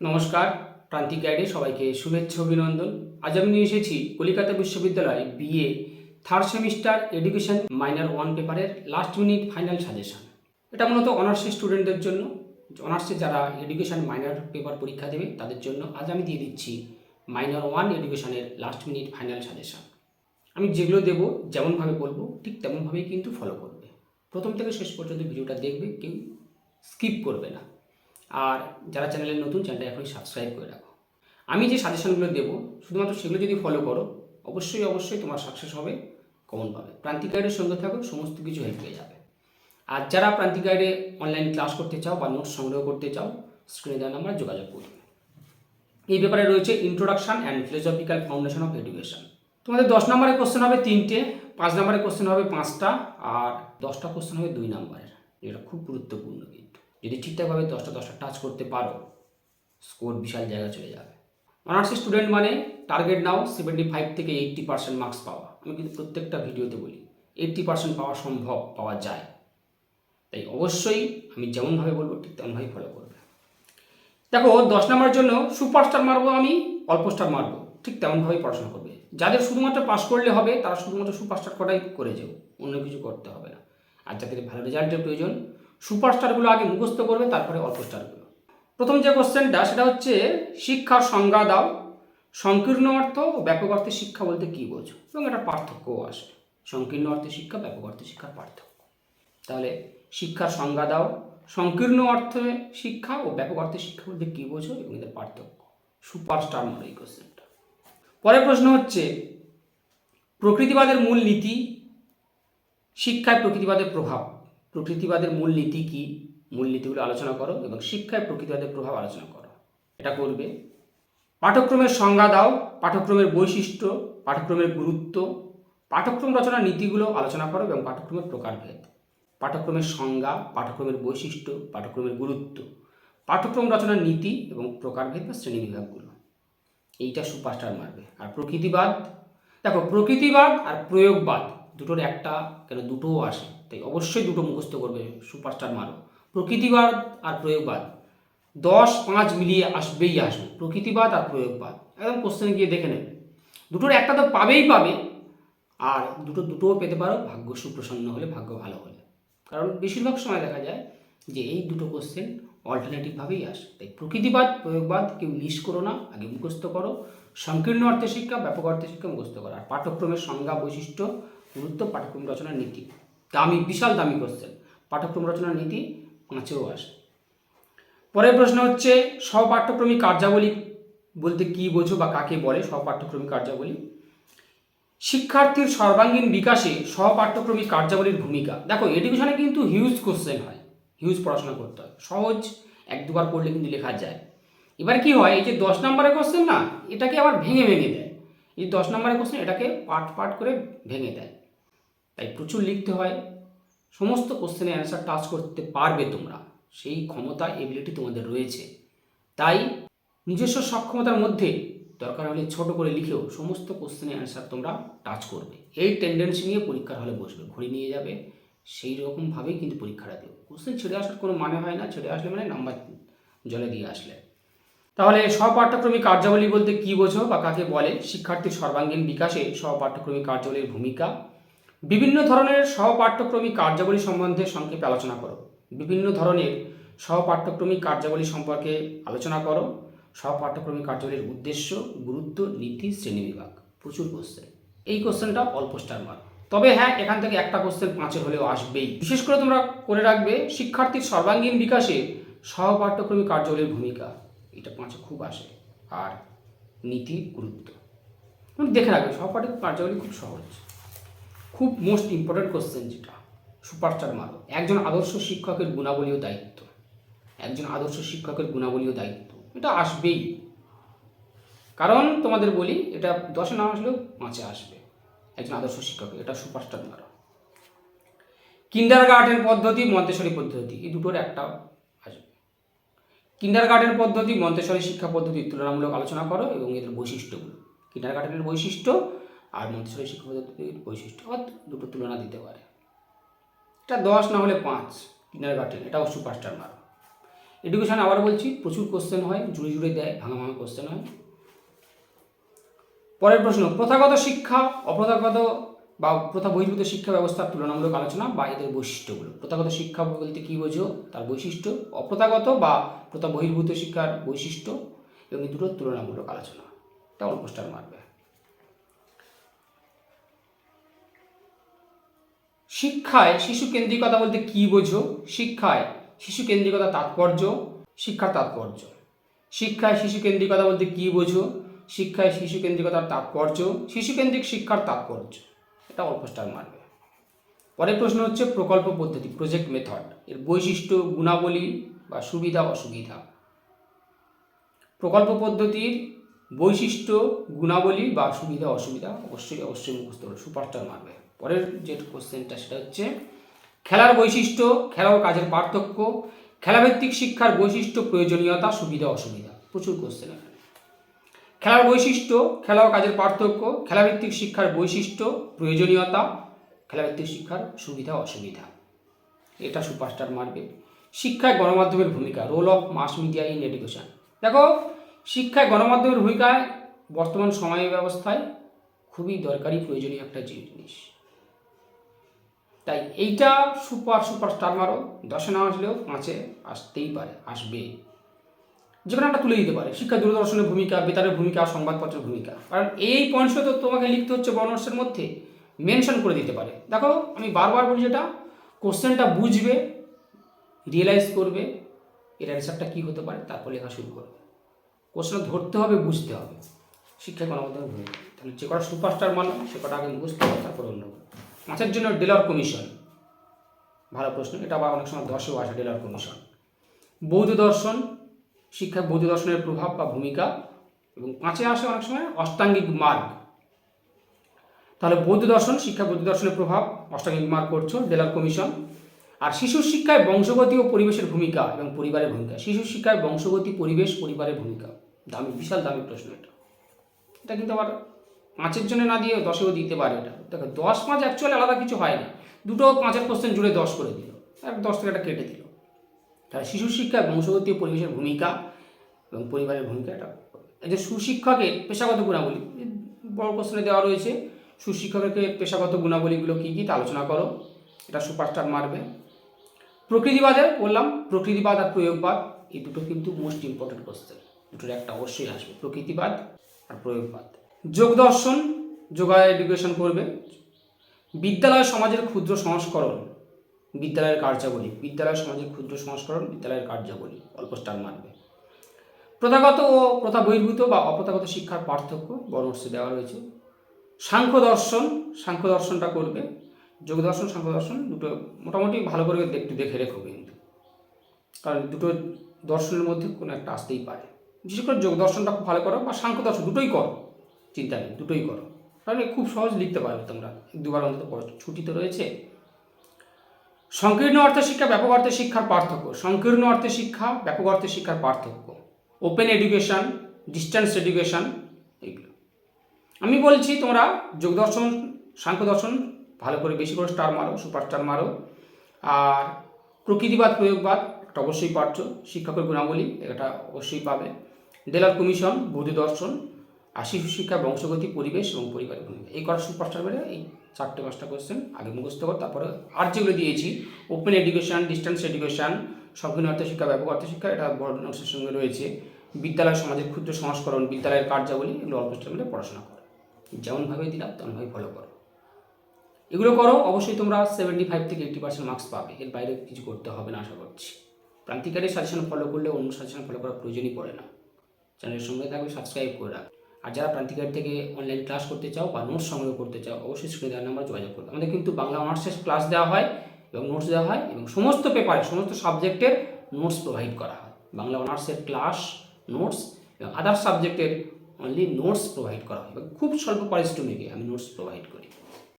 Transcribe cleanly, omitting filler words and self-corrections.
নমস্কার, প্রান্তিক গাইডে সবাইকে শুভেচ্ছা অভিনন্দন। আজ আমি নিয়ে এসেছি কলিকাতা বিশ্ববিদ্যালয় BA third semester education minor 1 পেপারের লাস্ট মিনিট ফাইনাল সাজেশন। এটা মূলত অনার্সের স্টুডেন্টদের জন্য, অনার্সে যারা এডুকেশন মাইনর পেপার পরীক্ষা দেবে তাদের জন্য আজ আমি দিয়ে দিচ্ছি মাইনর 1 এডুকেশনের লাস্ট মিনিট ফাইনাল সাজেশন। আমি যেগুলো দেবো যেমনভাবে বলবো ঠিক তেমনভাবেই কিন্তু ফলো করবে। প্রথম থেকে শেষ পর্যন্ত ভিডিওটা দেখবে, কেউ স্কিপ করবে না। আর যারা চ্যানেলে নতুন, চ্যানেলটা এখনই সাবস্ক্রাইব করে রাখো। আমি যে সাজেশনগুলো দেবো শুধুমাত্র সেগুলো যদি ফলো করো অবশ্যই তোমার সাকসেস হবে, কমন পাবে। প্রান্তিক গাইডের সঙ্গে থাকো, সমস্ত কিছু হেল্প পেয়ে যাবে। আর যারা প্রান্তিক গাইডে অনলাইন ক্লাস করতে চাও বা নোটস সংগ্রহ করতে চাও, স্ক্রিনে দেওয়া নাম্বারে যোগাযোগ করবে। এই ব্যাপারে রয়েছে introduction and philosophical foundation of education. তোমাদের 10 নম্বরের কোশ্চেন হবে 3টে, 5 নম্বরের কোশ্চেন হবে 5টা, আর 10টা কোশ্চেন হবে 2 নম্বরের। এটা খুব গুরুত্বপূর্ণ কিন্তু যদি ঠিকঠাকভাবে 10টা টাচ করতে পারো, স্কোর বিশাল জায়গা চলে যাবে। অনার্সের স্টুডেন্ট মানে টার্গেট নাও 75 থেকে 80% মার্কস পাওয়া। আমি কিন্তু প্রত্যেকটা ভিডিওতে বলি 80% পাওয়া সম্ভব, পাওয়া যায়। তাই অবশ্যই আমি যেমনভাবে বলবো ঠিক তেমনভাবেই ফলো করবে। দেখো, 10 নম্বরের জন্য সুপারস্টার মারবো আমি, অল্প স্টার মারবো, ঠিক তেমনভাবেই পড়াশোনা করবে। যাদের শুধুমাত্র পাস করলে হবে তারা শুধুমাত্র সুপারস্টার করাই করে যাও, অন্য কিছু করতে হবে না। আর যাদের ভালো রেজাল্টের প্রয়োজন, সুপারস্টারগুলো আগে মুখস্থ করবে, তারপরে অল্প স্টারগুলো। প্রথম যে কোশ্চেনটা সেটা হচ্ছে শিক্ষার সংজ্ঞা দাও। সংকীর্ণ অর্থ ও ব্যাপক অর্থে শিক্ষা বলতে কী বোঝো, এবং একটা পার্থক্যও আসে। সংকীর্ণ অর্থে শিক্ষা, ব্যাপক অর্থে শিক্ষার পার্থক্য। তাহলে শিক্ষার সংজ্ঞা দাও, সংকীর্ণ অর্থে শিক্ষা ও ব্যাপক অর্থে শিক্ষা বলতে কী বোঝো এবং এদের পার্থক্য। সুপারস্টার মনে এই কোশ্চেনটা। পরের প্রশ্ন হচ্ছে প্রকৃতিবাদের মূল নীতি। শিক্ষায় প্রকৃতিবাদের প্রভাব। প্রকৃতিবাদের মূল নীতি কী, মূলনীতিগুলো আলোচনা করো এবং শিক্ষায় প্রকৃতিবাদের প্রভাব আলোচনা করো। এটা করবে। পাঠ্যক্রমের সংজ্ঞা দাও, পাঠ্যক্রমের বৈশিষ্ট্য, পাঠ্যক্রমের গুরুত্ব, পাঠ্যক্রম রচনার নীতিগুলো আলোচনা করো এবং পাঠ্যক্রমের প্রকারভেদ। পাঠ্যক্রমের সংজ্ঞা, পাঠ্যক্রমের বৈশিষ্ট্য, পাঠ্যক্রমের গুরুত্ব, পাঠ্যক্রম রচনার নীতি এবং প্রকারভেদ বা শ্রেণীবিভাগগুলো। এইটা সুপারস্টার মারবে। আর প্রকৃতিবাদ, দেখো প্রকৃতিবাদ আর প্রয়োগবাদ দুটোর একটা কেন দুটোও আসে, তাই অবশ্যই দুটো মুখস্থ করবে, সুপারস্টার মারো। প্রকৃতিবাদ আর প্রয়োগবাদ 10-5 মিলিয়ে আসবেই আসবে। প্রকৃতিবাদ আর প্রয়োগবাদ একদম কোশ্চেনে গিয়ে দেখে নেবে, দুটোর একটা তো পাবেই পাবে। আর দুটোও পেতে পারো ভাগ্য সুপ্রসন্ন হলে, ভাগ্য ভালো হলে। কারণ বেশিরভাগ সময় দেখা যায় যে এই দুটো কোশ্চেন অল্টারনেটিভভাবেই আসে। তাই প্রকৃতিবাদ প্রয়োগবাদ কেউ মিস করো না, আগে মুখস্থ করো। সংকীর্ণ অর্থে শিক্ষা, ব্যাপক অর্থে শিক্ষা মুখস্থ করো। আর পাঠ্যক্রমের সংজ্ঞা, বৈশিষ্ট্য, গুরুত্ব, পাঠ্যক্রম রচনার নীতি, দামি, বিশাল দামি কোশ্চেন। পাঠ্যক্রম রচনার নীতি 5এও আসে। পরের প্রশ্ন হচ্ছে সহপাঠ্যক্রমিক কার্যাবলী বলতে কী বোঝো বা কাকে বলে সহপাঠ্যক্রমিক কার্যাবলী। শিক্ষার্থীর সর্বাঙ্গীন বিকাশে সহপাঠ্যক্রমিক কার্যাবলীর ভূমিকা। দেখো, এডুকেশনে কিন্তু হিউজ কোশ্চেন হয়, হিউজ পড়াশোনা করতে হয়। সহজ 1-2বার পড়লে কিন্তু লেখা যায়। এবার কি হয়, এই যে 10 নম্বরের কোশ্চেন না, এটাকে আবার ভেঙে দেয়। এই 10 নম্বরের কোশ্চেন এটাকে পার্ট করে ভেঙে দেয়। তাই প্রচুর লিখতে হয়। সমস্ত কোশ্চেনের অ্যান্সার টাচ করতে পারবে তোমরা, সেই ক্ষমতা, এবিলিটি তোমাদের রয়েছে। তাই নিজস্ব সক্ষমতার মধ্যে দরকার হলে ছোট করে লিখেও সমস্ত কোশ্চেনের অ্যান্সার তোমরা টাচ করবে। এই টেন্ডেন্সি নিয়ে পরীক্ষার হলে বসবে, ঘড়ি নিয়ে যাবে, সেই রকমভাবেই কিন্তু পরীক্ষাটা দেবে। কোশ্চেন ছেড়ে আসার কোনো মানে হয় না, ছেড়ে আসলে মানে নাম্বার জলে দিয়ে আসলে। তাহলে সহপাঠ্যক্রমিক কার্যাবলী বলতে কী বোঝো বা কাকে বলে। শিক্ষার্থীর সর্বাঙ্গীন বিকাশে সহপাঠ্যক্রমিক কার্যাবলীর ভূমিকা। বিভিন্ন ধরনের সহপাঠ্যক্রমিক কার্যাবলী সম্বন্ধে সংক্ষেপে আলোচনা করো। বিভিন্ন ধরনের সহপাঠ্যক্রমিক কার্যাবলী সম্পর্কে আলোচনা করো। সহপাঠ্যক্রমিক কার্যাবলীর উদ্দেশ্য, গুরুত্ব, নীতি, শ্রেণীবিভাগ। প্রচুর কোশ্চেন। এই কোশ্চেনটা অল্প স্টার মার্ক। তবে হ্যাঁ, এখান থেকে একটা কোশ্চেন 5-এর হলেও আসবেই। বিশেষ করে তোমরা করে রাখবে শিক্ষার্থীর সর্বাঙ্গীন বিকাশে সহপাঠ্যক্রমিক কার্যাবলীর ভূমিকা। এটা 5-এ খুব আসে। আর নীতি, গুরুত্ব দেখে রাখবে। সহপাঠ্যক্রমিক কার্যাবলী খুব সহজ, খুব মোস্ট ইম্পর্ট্যান্ট কোশ্চেন, যেটা সুপারস্টার মারো। একজন আদর্শ শিক্ষকের গুণাবলী ও দায়িত্ব। একজন আদর্শ শিক্ষকের গুণাবলী ও দায়িত্ব এটা আসবেই। কারণ তোমাদের বলি, এটা 10-এ না আসলেও 5-এ আসবে। একজন আদর্শ শিক্ষক, এটা সুপারস্টার মারো। কিন্ডারগার্টেন পদ্ধতি, মন্তেশ্বরী পদ্ধতি, এই দুটোর একটা আসবে। কিন্ডারগার্টেন পদ্ধতি, মন্তেশ্বরী শিক্ষা পদ্ধতির তুলনামূলক আলোচনা করো এবং এদের বৈশিষ্ট্যগুলো। কিন্ডারগার্টেনের বৈশিষ্ট্য আর মন্তেশ্বরী শিক্ষা পদ্ধতির বৈশিষ্ট্য, দুটো তুলনা দিতে পারে। এটা 10 না হলে 5। কিন্ডারগার্টেন, এটাও সুপারস্টার মারো। এডুকেশন আবার বলছি প্রচুর কোশ্চেন হয়, জুড়ে জুড়ে দেয়, ভাঙা ভাঙা কোশ্চেন হয়। পরের প্রশ্ন, প্রথাগত শিক্ষা অপ্রথাগত বা প্রথা বহির্ভূত শিক্ষা ব্যবস্থার তুলনামূলক আলোচনা বা এদের বৈশিষ্ট্যগুলো। প্রথাগত শিক্ষা বলতে কী বোঝো, তার বৈশিষ্ট্য, অপ্রথাগত বা প্রথা বহির্ভূত শিক্ষার বৈশিষ্ট্য এবং এই দুটোর তুলনামূলক আলোচনা। এটা অল্প স্টার মারবে। শিক্ষায় শিশু কেন্দ্রিকতা বলতে কী বোঝো? শিক্ষায় শিশু কেন্দ্রিকতা তাৎপর্য, শিক্ষার তাৎপর্য। শিক্ষায় শিশু কেন্দ্রিকতা বলতে কী বোঝো? শিক্ষায় শিশু কেন্দ্রিকতার তাৎপর্য, শিশুকেন্দ্রিক শিক্ষার তাৎপর্য। এটা অল্প স্টার মারবে। পরের প্রশ্ন হচ্ছে প্রকল্প পদ্ধতি, প্রজেক্ট মেথড, এর বৈশিষ্ট্য, গুণাবলী বা সুবিধা অসুবিধা। প্রকল্প পদ্ধতির বৈশিষ্ট্য, গুণাবলী বা সুবিধা অসুবিধা অবশ্যই মুখস্থ করবে, সুপারস্টার মারবে। পরের যে কোশ্চেনটা সেটা হচ্ছে খেলার বৈশিষ্ট্য, খেলা ও কাজের পার্থক্য, খেলাভিত্তিক শিক্ষার বৈশিষ্ট্য, প্রয়োজনীয়তা, সুবিধা অসুবিধা। প্রচুর কোশ্চেন এখানে। খেলার বৈশিষ্ট্য, খেলা ও কাজের পার্থক্য, খেলাভিত্তিক শিক্ষার বৈশিষ্ট্য, প্রয়োজনীয়তা, খেলাভিত্তিক শিক্ষার সুবিধা অসুবিধা। এটা সুপারস্টার মারবে। শিক্ষায় গণমাধ্যমের ভূমিকা, role of mass media in education. দেখো, শিক্ষায় গণমাধ্যমের ভূমিকায় বর্তমান সময় ব্যবস্থায় খুবই দরকারি প্রয়োজনীয় একটা জিনিস, তাই এইটা সুপারস্টার মারো। 10-এ না আসলেও 5-এ আসতেই পারে, আসবে, যে কোনো একটা তুলে দিতে পারে। শিক্ষা দূরদর্শনের ভূমিকা, বেতারের ভূমিকা, সংবাদপত্রের ভূমিকা, কারণ এই পয়েন্টসও তো তোমাকে লিখতে হচ্ছে বর্ণর্সের মধ্যে, মেনশন করে দিতে পারে। দেখো, আমি বারবার বলি যেটা, কোশ্চেনটা বুঝবে, রিয়েলাইজ করবে এর অ্যান্সারটা কী হতে পারে, তারপর লেখা শুরু করবে। কোশ্চেনটা ধরতে হবে, বুঝতে হবে। শিক্ষা গণমাধ্যমের ভূমিকা, তাহলে যে কটা সুপারস্টার মানো সে কটা আগে বুঝতে হবে, তারপর অন্য। 5-এর জন্য ডেলর কমিশন, ভালো প্রশ্ন, এটা আবার অনেক সময় 10-এও আসে। ডেলর কমিশন। বৌদ্ধ দর্শন, শিক্ষায় বৌদ্ধ দর্শনের প্রভাব বা ভূমিকা, এবং 5-এ আসে অনেক সময় অষ্টাঙ্গিক মার্গ। তাহলে বৌদ্ধ দর্শন, শিক্ষা বৌদ্ধ দর্শনের প্রভাব, অষ্টাঙ্গিক মার্গ করছো, ডেলার কমিশন। আর শিশুর শিক্ষায় বংশগতি ও পরিবেশের ভূমিকা এবং পরিবারের ভূমিকা। শিশুর শিক্ষায় বংশগতি, পরিবেশ, পরিবারের ভূমিকা। দামি, বিশাল দামি প্রশ্ন এটা। এটা কিন্তু আবার 5-এর জন্য না দিয়ে 10-এও দিতে পারে। এটা দেখো, 10-5 অ্যাকচুয়ালি আলাদা কিছু হয় না, দুটো 5-এর কোশ্চেন জুড়ে 10 করে দিল, 10 থেকে একটা কেটে দিল। তাহলে শিশুর শিক্ষায় বংশগতি ও পরিবেশের ভূমিকা এবং পরিবারের ভূমিকা। এটা এই যে সুশিক্ষকের পেশাগত গুণাবলী, বড় কোশ্চেনে দেওয়া রয়েছে, সুশিক্ষকের পেশাগত গুণাবলীগুলো কী কী তা আলোচনা করো। এটা সুপারস্টার মারবে। প্রকৃতিবাদের বললাম, প্রকৃতিবাদ আর প্রয়োগবাদ, এই দুটো কিন্তু মোস্ট ইম্পর্টেন্ট কোশ্চেন, দুটোর একটা অবশ্যই আসবে, প্রকৃতিবাদ আর প্রয়োগবাদ। যোগ দর্শন, যোগায় এডুকেশন করবে। বিদ্যালয় সমাজের ক্ষুদ্র সংস্করণ, বিদ্যালয়ের কার্যাবলী, বিদ্যালয় সমাজের ক্ষুদ্র সংস্করণ, বিদ্যালয়ের কার্যাবলী, অল্প স্টার মারবে। প্রথাগত ও প্রথা বহির্ভূত বা অপ্রথাগত শিক্ষার পার্থক্য, বর্ণর্সে দেওয়া রয়েছে। সাংখ্য দর্শন, সাংখ্য দর্শনটা করবে। যোগ দর্শন, সাংখ্য দর্শন দুটো মোটামুটি ভালো করে একটু দেখে রেখো কিন্তু, কারণ দুটো দর্শনের মধ্যে কোনো একটা আসতেই পারে। বিশেষ করে যোগ দর্শনটা খুব ভালো করো, বা সাংখ্য দর্শন, দুটোই করো, চিন্তা নেই, দুটোই করো, তাহলে খুব সহজ লিখতে পারবে তোমরা, 2বার অন্তত পড়ো, ছুটি তো রয়েছে। সংকীর্ণ অর্থে শিক্ষা, ব্যাপক অর্থে শিক্ষার পার্থক্য। সংকীর্ণ অর্থে শিক্ষা, ব্যাপক অর্থে শিক্ষার পার্থক্য। ওপেন এডুকেশন, ডিস্টেন্স এডুকেশন, এইগুলো আমি বলছি। তোমরা যোগ দর্শন, সাংখ্য দর্শন ভালো করে বেশি করে স্টার মারো, সুপার স্টার মারো। আর প্রকৃতিবাদ, প্রয়োগবাদ একটা অবশ্যই পাচ্ছ। শিক্ষকের গুণাবলী এটা অবশ্যই পাবে। ডেলার কমিশন, বৌদ্ধ দর্শন, আর শিশু শিক্ষা, বংশগতি, পরিবেশ এবং পরিবারের ভূমিকা, এই কটা সুপারস্টার মেরে এই 4-5টা কোশ্চেন আগে মুখস্থ কর। তারপরে আর যেগুলো দিয়েছি, ওপেন এডুকেশন, ডিস্টেন্স এডুকেশন, সংকীর্ণ অর্থ শিক্ষা, ব্যাপক অর্থ শিক্ষা, এটা বড় নোটসের সঙ্গে রয়েছে। বিদ্যালয় সমাজের ক্ষুদ্র সংস্করণ, বিদ্যালয়ের কার্যাবলী, এগুলো অল্প স্টার মেরে পড়াশোনা করো। যেমনভাবে দিলাম তেমনভাবে ফলো করো, এগুলো করো। অবশ্যই তোমরা 75 থেকে 80% মার্কস পাবে, এর বাইরে কিছু করতে হবে না আশা করছি। প্রান্তিকারের সাজেশন ফলো করলে অন্য সাজেশন ফলো করার প্রয়োজনই পড়ে না। চ্যানেলের সঙ্গে থাকবে, সাবস্ক্রাইব করে রাখ। আর যারা প্রান্তিকার থেকে অনলাইন ক্লাস করতে চাও বা নোটস সংগ্রহ করতে চাও, অবশ্যই স্ক্রিনে দেওয়ার নাম্বার যোগাযোগ করবে। আমাদের কিন্তু বাংলা অনার্সের ক্লাস দেওয়া হয় এবং নোটস দেওয়া হয়, এবং সমস্ত পেপারে সমস্ত সাবজেক্টের নোটস প্রোভাইড করা হয়। বাংলা অনার্সের ক্লাস, নোটস এবং আদার সাবজেক্টের অনলি নোটস প্রোভাইড করা হয়, এবং খুব স্বল্প পারিশ্রমিকে আমি নোটস প্রোভাইড করি।